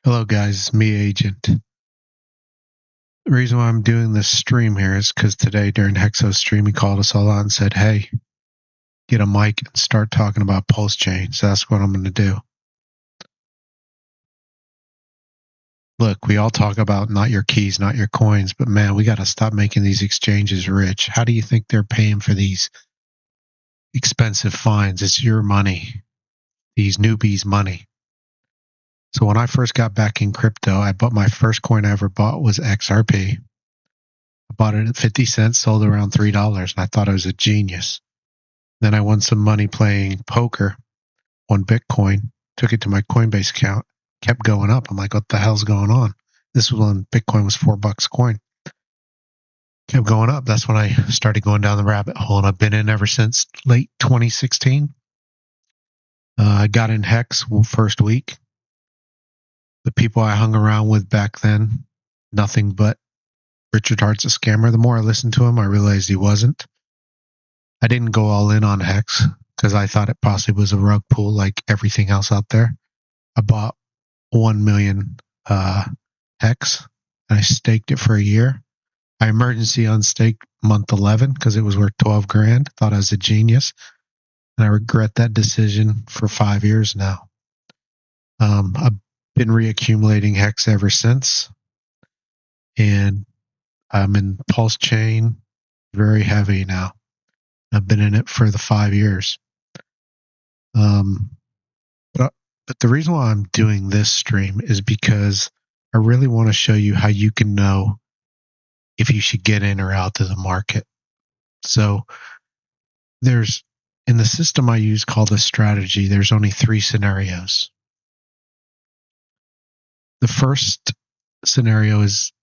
Hello guys, it's me, Agent. The reason why I'm doing this stream here is because today during HEXO stream he called us all out and said, hey, get a mic and start talking about PULSECHAIN. So that's what I'm going to do. Look, we all talk about not your keys, not your coins, but man, we got to stop making these exchanges rich. How do you think they're paying for these expensive fines? It's your money, these newbies' money. So when I first got back in crypto, I bought my first coin I ever bought was XRP. I bought it at 50 cents, sold it around $3, and I thought I was a genius. Then I won some money playing poker, won Bitcoin, took it to my Coinbase account, kept going up. I'm like, what the hell's going on? This was when Bitcoin was $4 a coin. Kept going up. That's when I started going down the rabbit hole, and I've been in ever since late 2016. I got in Hex first week. The people I hung around with back then, nothing but Richard Hart's a scammer. The more I listened to him, I realized he wasn't. I didn't go all in on Hex because I thought it possibly was a rug pull like everything else out there. I bought 1 million Hex and I staked it for a year. I emergency unstaked month 11 because it was worth 12 grand. Thought I was a genius. And I regret that decision for 5 years now. I've been reaccumulating Hex ever since. And I'm in PULSECHAIN very heavy now. I've been in it for the 5 years. But the reason why I'm doing this stream is because I really want to show you how you can know if you should get in or out of the market. So there's, in the system I use called a strategy, there's only 3 scenarios. The first scenario is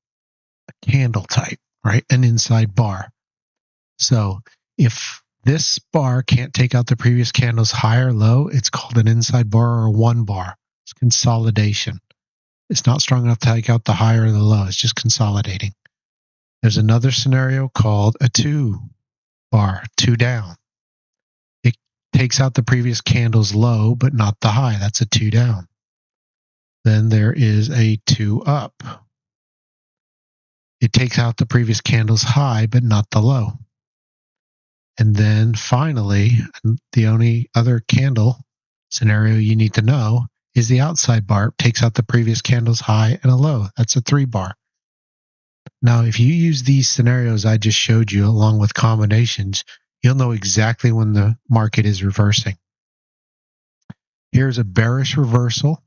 a candle type, right? An inside bar. So if this bar can't take out the previous candle's high or low, it's called an inside bar or a 1 bar. It's consolidation. It's not strong enough to take out the high or the low. It's just consolidating. There's another scenario called a 2 bar, 2 down. It takes out the previous candle's low, but not the high. That's a 2 down. Then there is a 2 up. It takes out the previous candle's high, but not the low. And then finally, the only other candle scenario you need to know is the outside bar. It takes out the previous candle's high and a low. That's a 3 bar. Now, if you use these scenarios I just showed you along with combinations, you'll know exactly when the market is reversing. Here's a bearish reversal,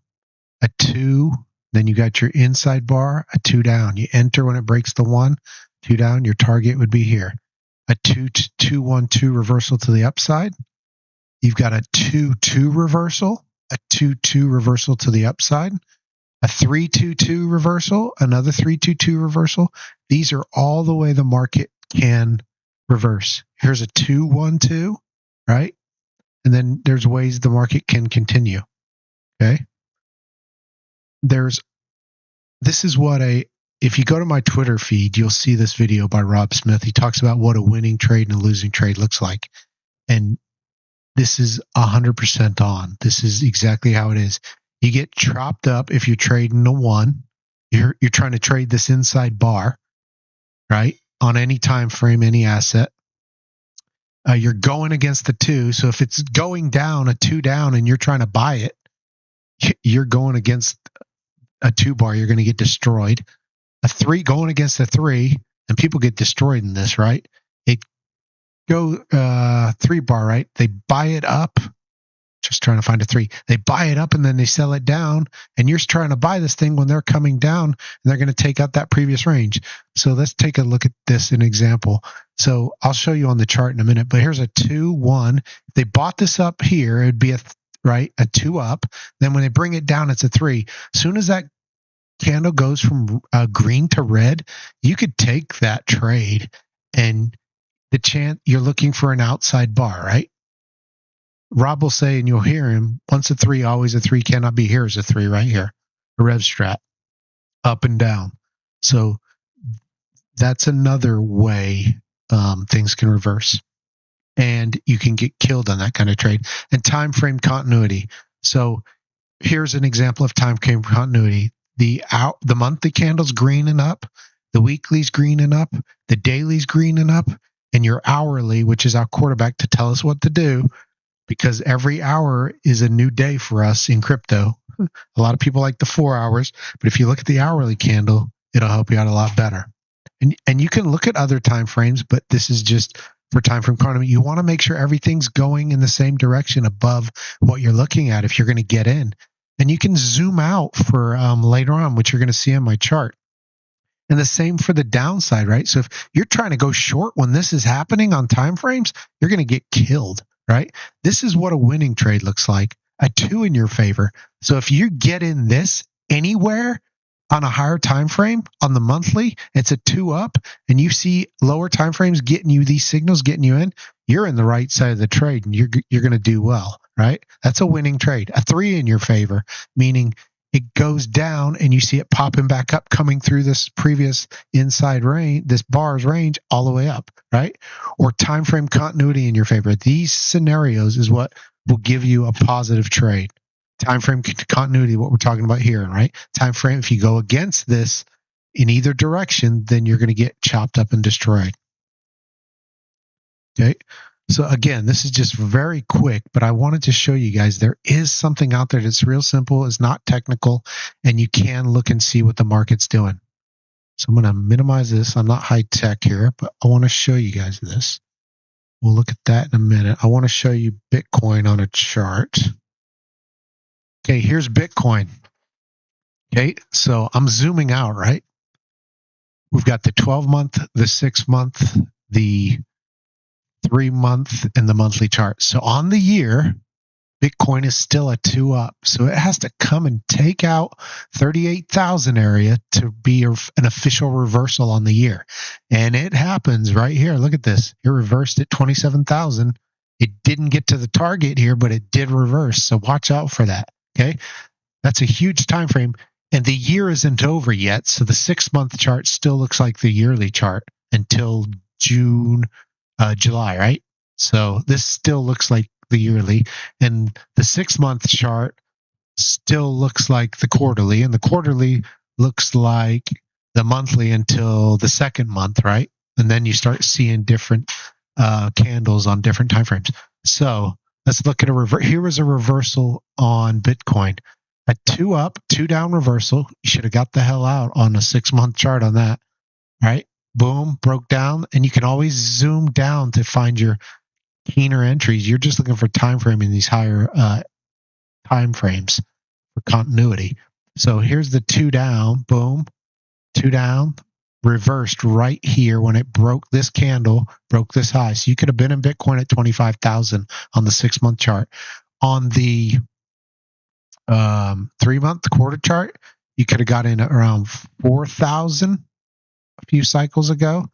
a 2, then you got your inside bar, a 2 down. You enter when it breaks the 1, 2 down, your target would be here. A 2-2-1-2 reversal to the upside. You've got a 2-2 reversal, a 2-2 reversal to the upside, a 3-2-2 reversal, another 3-2-2 reversal. These are all the way the market can reverse. Here's a 2-1-2, right? And then there's ways the market can continue. Okay? If you go to my Twitter feed, you'll see this video by Rob Smith. He talks about what a winning trade and a losing trade looks like. And this is 100% on. This is exactly how it is. You get chopped up if you're trading a 1. You're trying to trade this inside bar, right? On any time frame, any asset. You're going against the 2. So if it's going down, a 2 down, and you're trying to buy it, you're going against a 2 bar. You're going to get destroyed. A 3 going against a 3, and people get destroyed in this, right? It go 3 bar, right? They buy it up. Just trying to find a 3. They buy it up and then they sell it down, and you're trying to buy this thing when they're coming down, and they're going to take out that previous range. So let's take a look at this, an example. So I'll show you on the chart in a minute, but here's a 2-1. If they bought this up here, it would be a 2 up. Then when they bring it down, it's a 3. As soon as that candle goes from green to red, you could take that trade, and the chance you're looking for an outside bar, right? Rob will say, and you'll hear him, once a 3, always a 3, cannot be. Here's a 3 right here, a rev strat, up and down. So that's another way things can reverse, and you can get killed on that kind of trade. And time frame continuity. So here's an example of time frame continuity. the monthly candle's greening up, the weekly's greening up, the daily's greening up, and your hourly, which is our quarterback to tell us what to do, because every hour is a new day for us in crypto. A lot of people like the 4 hours, but if you look at the hourly candle, it'll help you out a lot better. And you can look at other time frames, but this is just for time frame economy. You want to make sure everything's going in the same direction above what you're looking at if you're going to get in. And you can zoom out for later on, which you're going to see on my chart. And the same for the downside, right? So if you're trying to go short when this is happening on time frames, you're going to get killed, right? This is what a winning trade looks like, a 2 in your favor. So if you get in this anywhere on a higher time frame, on the monthly, it's a 2 up, and you see lower time frames getting you these signals, getting you in, you're in the right side of the trade, and you're going to do well, right? That's a winning trade. A 3 in your favor, meaning it goes down and you see it popping back up, coming through this previous inside range, this bar's range, all the way up, right? Or time frame continuity in your favor. These scenarios is what will give you a positive trade. Time frame continuity, what we're talking about here, right? Time frame, if you go against this in either direction, then you're going to get chopped up and destroyed. Okay. So again, this is just very quick, but I wanted to show you guys there is something out there that's real simple, it's not technical, and you can look and see what the market's doing. So I'm going to minimize this. I'm not high tech here, but I want to show you guys this. We'll look at that in a minute. I want to show you Bitcoin on a chart. Okay, here's Bitcoin. Okay, so I'm zooming out, right? We've got the 12-month, the 6-month, the 3-month, and the monthly chart. So on the year, Bitcoin is still a 2 up. So it has to come and take out 38,000 area to be an official reversal on the year. And it happens right here. Look at this. It reversed at 27,000. It didn't get to the target here, but it did reverse. So watch out for that. Okay. That's a huge time frame. And the year isn't over yet. So the 6-month chart still looks like the yearly chart until July, right? So this still looks like the yearly, and the 6-month chart still looks like the quarterly, and the quarterly looks like the monthly until the 2nd month, right? And then you start seeing different candles on different time frames. So let's look at here was a reversal on Bitcoin. A 2 up, 2 down reversal. You should have got the hell out on a 6-month chart on that, right? Boom, broke down, and you can always zoom down to find your keener entries. You're just looking for time frame in these higher time frames for continuity. So here's the 2 down, boom, 2 down, reversed right here when it broke this candle, broke this high. So you could have been in Bitcoin at 25,000 on the 6-month chart. On the 3-month quarter chart, you could have got in at around 4,000 a few cycles ago.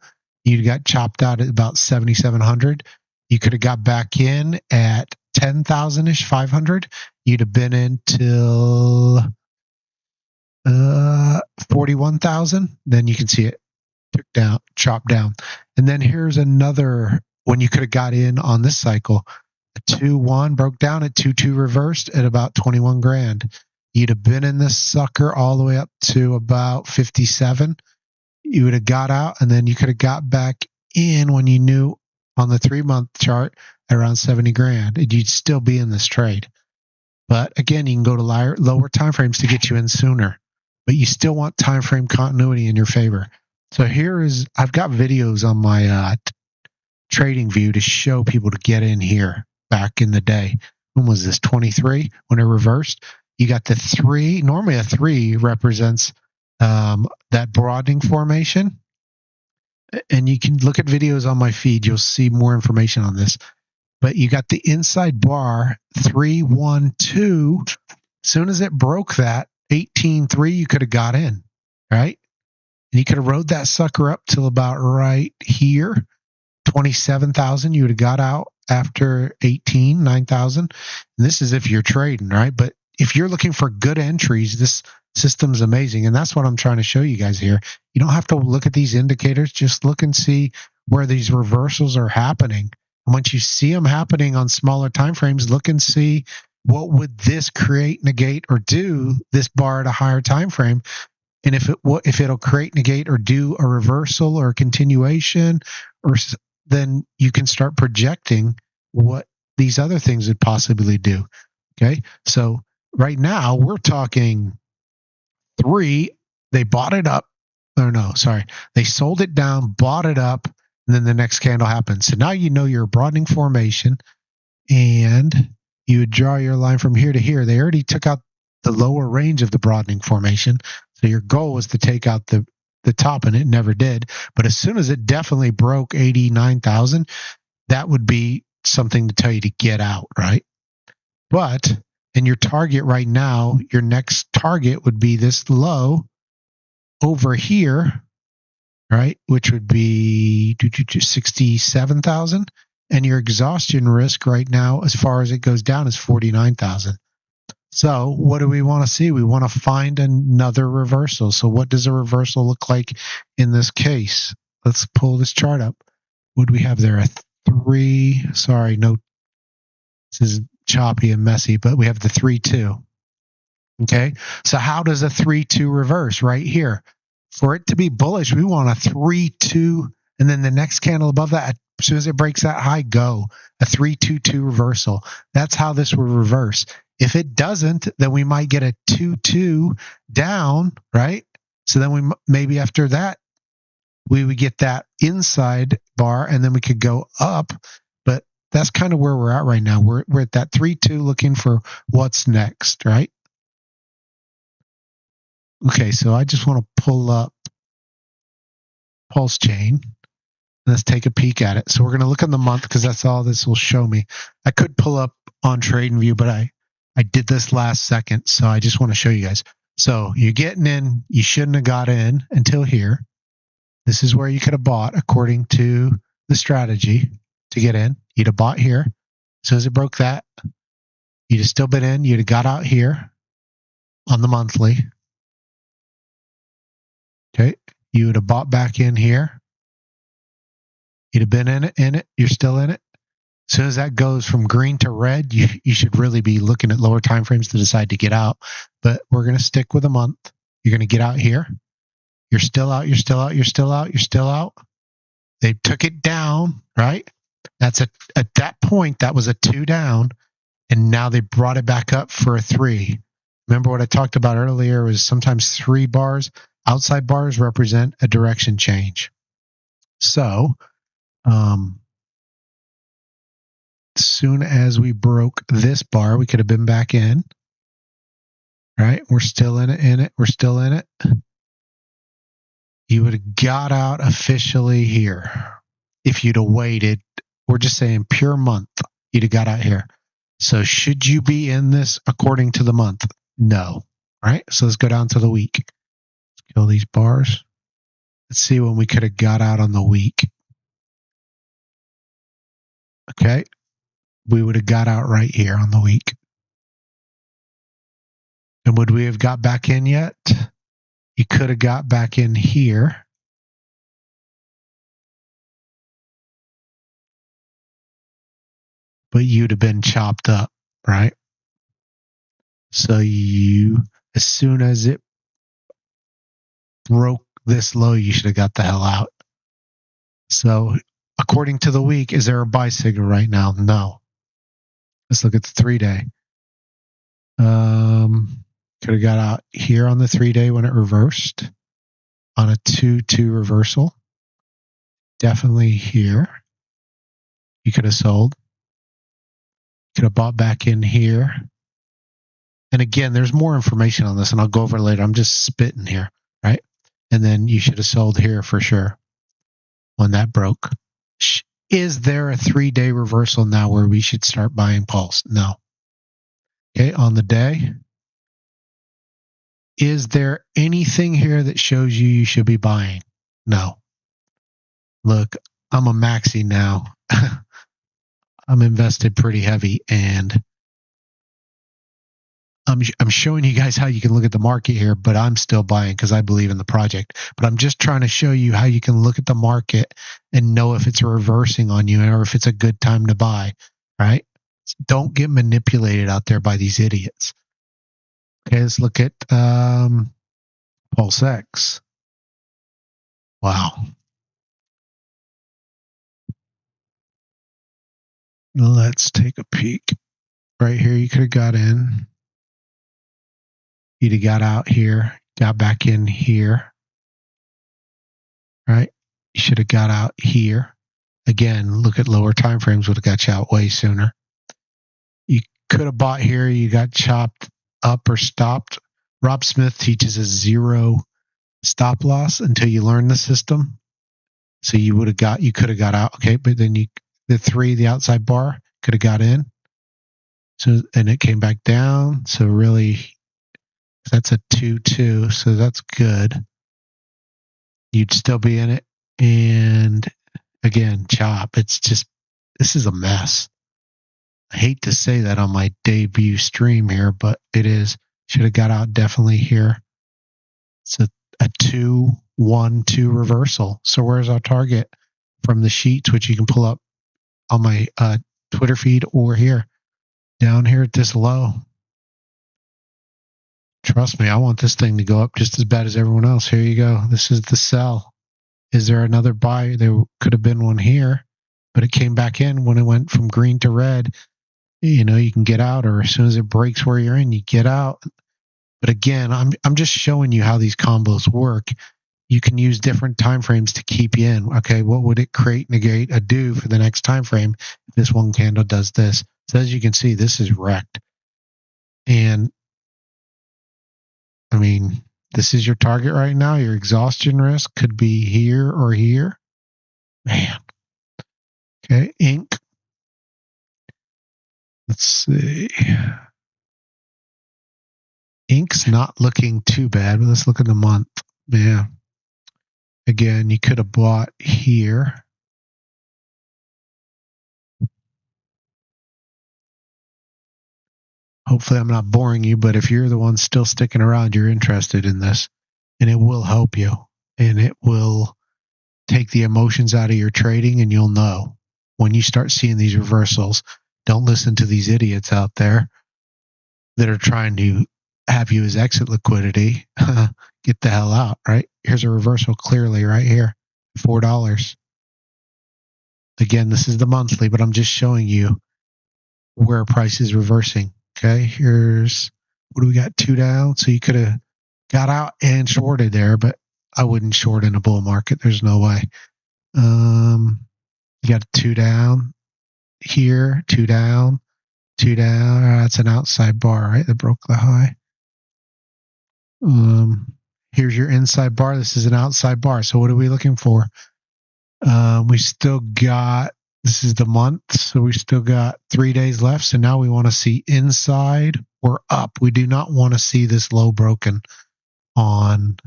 You got chopped out at about 7,700. You could have got back in at 10,000-ish, 500. You'd have been in till 41,000. Then you can see it took down, chopped down. And then here's another one you could have got in on this cycle. A 2-1 broke down at 2-2 reversed at about 21 grand. You'd have been in this sucker all the way up to about 57. You would have got out, and then you could have got back in when you knew on the 3-month chart at around 70 grand, and you'd still be in this trade. But again, you can go to lower time frames to get you in sooner, but you still want time frame continuity in your favor. So I've got videos on my trading view to show people to get in here back in the day. When was this? 23 when it reversed. You got the 3. Normally a 3 represents that broadening formation. And you can look at videos on my feed. You'll see more information on this. But you got the inside bar, 3, 1, 2. As soon as it broke that, 18.3, you could have got in, right? And you could have rode that sucker up till about right here, 27,000. You would have got out after 9,000. And this is if you're trading, right? But if you're looking for good entries, this system's amazing. And that's what I'm trying to show you guys here. You don't have to look at these indicators. Just look and see where these reversals are happening. And once you see them happening on smaller time frames, look and see what would this create, negate, or do this bar at a higher time frame? And if it'll create, negate, or do a reversal or a continuation, then you can start projecting what these other things would possibly do. Okay, so right now we're talking 3. They bought it up. Oh no, sorry. They sold it down, bought it up, and then the next candle happens. So now you know you're a broadening formation, and you would draw your line from here to here. They already took out the lower range of the broadening formation. So your goal was to take out the top, and it never did. But as soon as it definitely broke 89,000, that would be something to tell you to get out, right? But in your target right now, your next target would be this low over here, right? Which would be 67,000. And your exhaustion risk right now, as far as it goes down, is 49,000. So what do we want to see? We want to find another reversal. So what does a reversal look like in this case? Let's pull this chart up. What do we have there? A 3. Sorry, no. This is choppy and messy, but we have the 3-2. Okay. So how does a 3-2 reverse? Right here. For it to be bullish, we want a 3-2, and then the next candle above that, as soon as it breaks that high, go. A 3-2-2 reversal. That's how this will reverse. If it doesn't, then we might get a 2-2 down, right? So then maybe after that, we would get that inside bar, and then we could go up. But that's kind of where we're at right now. We're at that 3-2 looking for what's next, right? Okay, so I just want to pull up PULSECHAin. Let's take a peek at it. So we're going to look in the month because that's all this will show me. I could pull up on TradingView, but I did this last second, so I just want to show you guys. So you're getting in. You shouldn't have got in until here. This is where you could have bought according to the strategy to get in. You'd have bought here. As soon as it broke that, you'd have still been in. You'd have got out here on the monthly. Okay. You would have bought back in here. You'd have been in it. You're still in it. As soon as that goes from green to red, you should really be looking at lower time frames to decide to get out. But we're going to stick with a month. You're going to get out here. You're still out. You're still out. You're still out. You're still out. They took it down, right? That's at that point, that was a 2 down. And now they brought it back up for a 3. Remember what I talked about earlier was sometimes 3 bars, outside bars represent a direction change. So, as soon as we broke this bar, we could have been back in, right? We're still in it, we're still in it. You would have got out officially here. If you'd have waited, we're just saying pure month, you'd have got out here. So should you be in this according to the month? No. All right, so let's go down to the week. Let's kill these bars. Let's see when we could have got out on the week. Okay, we would have got out right here on the week. And would we have got back in yet? You could have got back in here. But you'd have been chopped up, right? So as soon as it broke this low, you should have got the hell out. So according to the week, is there a buy signal right now? No. Let's look at the 3-day. Could have got out here on the 3-day when it reversed on a 2-2 reversal. Definitely here. You could have sold. Could have bought back in here. And again, there's more information on this, and I'll go over it later. I'm just spitting here, right? And then you should have sold here for sure when that broke. Is there a 3-day reversal now where we should start buying Pulse? No. Okay, on the day. Is there anything here that shows you should be buying? No. Look, I'm a maxi now. I'm invested pretty heavy, and I'm showing you guys how you can look at the market here, but I'm still buying because I believe in the project. But I'm just trying to show you how you can look at the market and know if it's reversing on you or if it's a good time to buy, right? Don't get manipulated out there by these idiots. Okay, let's look at PulseX. Wow. Let's take a peek. Right here, you could have got in. You'd have got out here, got back in here. Right? You should have got out here. Again, look at lower time frames, would have got you out way sooner. You could have bought here, you got chopped up or stopped. Rob Smith teaches a 0 stop loss until you learn the system. So you could have got out. Okay, but then the 3, the outside bar, could have got in. So, and it came back down. So really, that's a 2-2. So that's good. You'd still be in it. And again, chop. It's just, this is a mess. I hate to say that on my debut stream here, but it is. Should have got out definitely here. It's a 2-1-2 reversal. So where's our target from the sheets, which you can pull up on my Twitter feed or here, down here at this low. Trust me, I want this thing to go up just as bad as everyone else. Here you go. This is the sell. Is there another buy? There could have been one here, but it came back in when it went from green to red. You know, you can get out, or as soon as it breaks where you're in, you get out. But again, I'm just showing you how these combos work. You can use different time frames to keep you in. Okay, what would it create, negate, or do for the next time frame if this one candle does this? So as you can see, this is wrecked. And I mean, this is your target right now. Your exhaustion risk could be here or here. Man. Okay, ink. Let's see. Ink's not looking too bad, but let's look at the month. Yeah. Again, you could have bought here. Hopefully I'm not boring you, but if you're the one still sticking around, you're interested in this, and it will help you, and it will take the emotions out of your trading, and you'll know when you start seeing these reversals. Don't listen to these idiots out there that are trying to have you as exit liquidity. Get the hell out, right? Here's a reversal clearly right here, $4. Again, this is the monthly, but I'm just showing you where price is reversing. Okay, here's, what do we got? 2 down. So you could have got out and shorted there, but I wouldn't short in a bull market. There's no way. You got 2 down here, 2 down, 2 down. That's an outside bar, right? That broke the high. Here's your inside bar. This is an outside bar. So what are we looking for? We still got, this is the month, so we still got 3 days left. So now we want to see inside or up. We do not want to see this low broken on,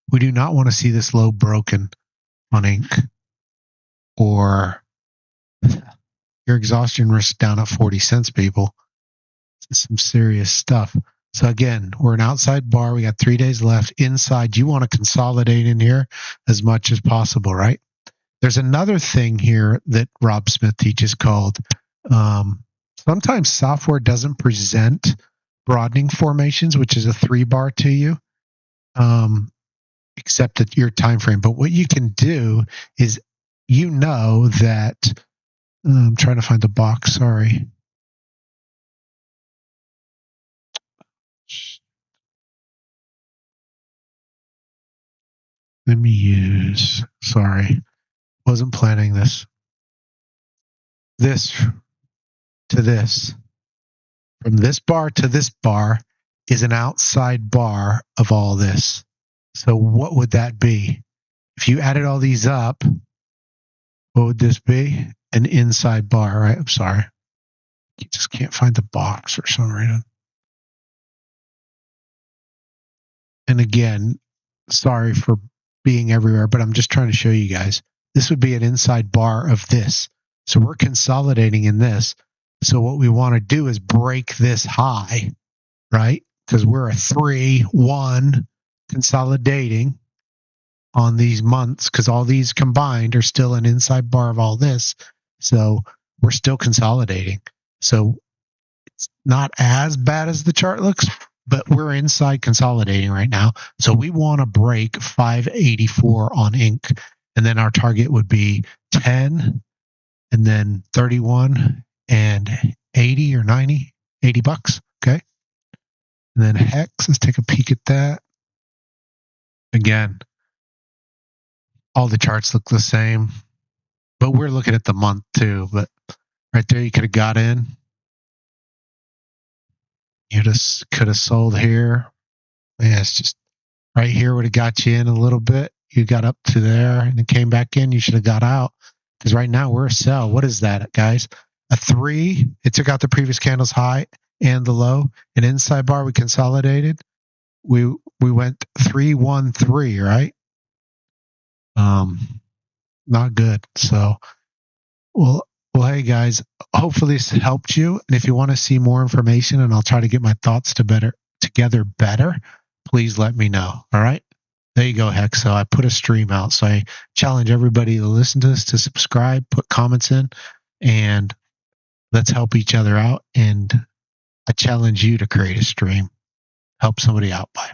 we do not want to see this low broken on ink, or your exhaustion risk down at 40 cents, people. This is some serious stuff. So again, we're an outside bar. We got 3 days left. Inside, you want to consolidate in here as much as possible, right? There's another thing here that Rob Smith teaches called, sometimes software doesn't present broadening formations, which is a 3 bar to you, except at your time frame. But what you can do is, you know that, I'm trying to find the box, sorry. Let me use, sorry, wasn't planning this. This to this, from this bar to this bar is an outside bar of all this. So what would that be? If you added all these up, what would this be? An inside bar, right? I'm sorry. You just can't find the box for some reason. And again, sorry for being everywhere, but I'm just trying to show you guys. This would be an inside bar of this. So we're consolidating in this. So what we want to do is break this high, right? Because we're a 3-1 consolidating on these months because all these combined are still an inside bar of all this. So we're still consolidating. So it's not as bad as the chart looks, but we're inside consolidating right now. So we want to break 584 on ink. And then our target would be 10 and then 31 and 80 or 90, 80 bucks. Okay. And then Hex, let's take a peek at that. Again, all the charts look the same, but we're looking at the month too. But right there, you could have got in. You just could have sold here. Yeah, it's just right here would have got you in a little bit. You got up to there and it came back in. You should have got out because right now we're a sell. What is that, guys? A 3. It took out the previous candle's high and the low. An inside bar, we consolidated. We went 313, right? Not good. So, well, hey guys, hopefully this helped you. And if you want to see more information, and I'll try to get my thoughts together better, please let me know. All right. There you go, HEXO. I put a stream out. So I challenge everybody to listen to this, to subscribe, put comments in, and let's help each other out. And I challenge you to create a stream. Help somebody out. Bye.